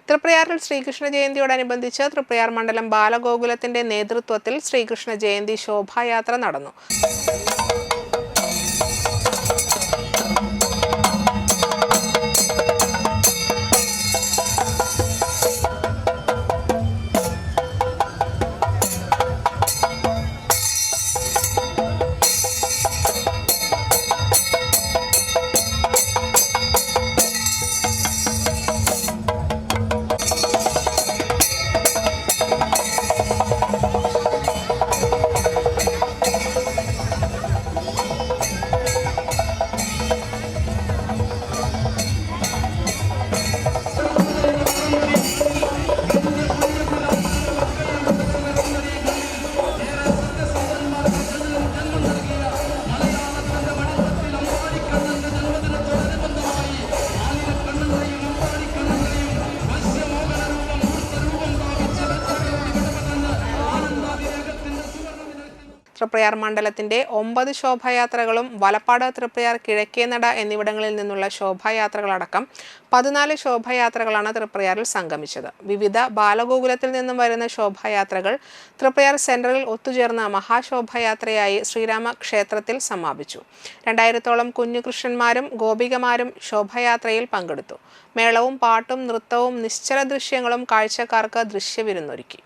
തൃപ്രയാറിൽ ശ്രീകൃഷ്ണ ജയന്തിയോടനുബന്ധിച്ച് തൃപ്രയാർ മണ്ഡലം ബാലഗോകുലത്തിന്റെ നേതൃത്വത്തിൽ ശ്രീകൃഷ്ണ ജയന്തി ശോഭായാത്ര നടന്നു. തൃപ്രയാർ മണ്ഡലത്തിന്റെ 9 ശോഭായാത്രകളും വലപ്പാട്, തൃപ്രയാർ, കിഴക്കേനട എന്നിവിടങ്ങളിൽ നിന്നുള്ള ശോഭായാത്രകളടക്കം 14 ശോഭായാത്രകളാണ് തൃപ്രയാറിൽ സംഗമിച്ചത്. വിവിധ ബാലഗോകുലത്തിൽ നിന്നും വരുന്ന ശോഭായാത്രകൾ തൃപ്രയാർ സെൻട്രലിൽ ഒത്തുചേർന്ന മഹാശോഭായാത്രയായി ശ്രീരാമ ക്ഷേത്രത്തിൽ സമാപിച്ചു. 2000-ഓളം കുഞ്ഞുകൃഷ്ണന്മാരും ഗോപികമാരും ശോഭായാത്രയിൽ പങ്കെടുത്തു. മേളവും പാട്ടും നൃത്തവും നിശ്ചല ദൃശ്യങ്ങളും കാഴ്ചക്കാർക്ക് ദൃശ്യവിരുന്നൊരുക്കി.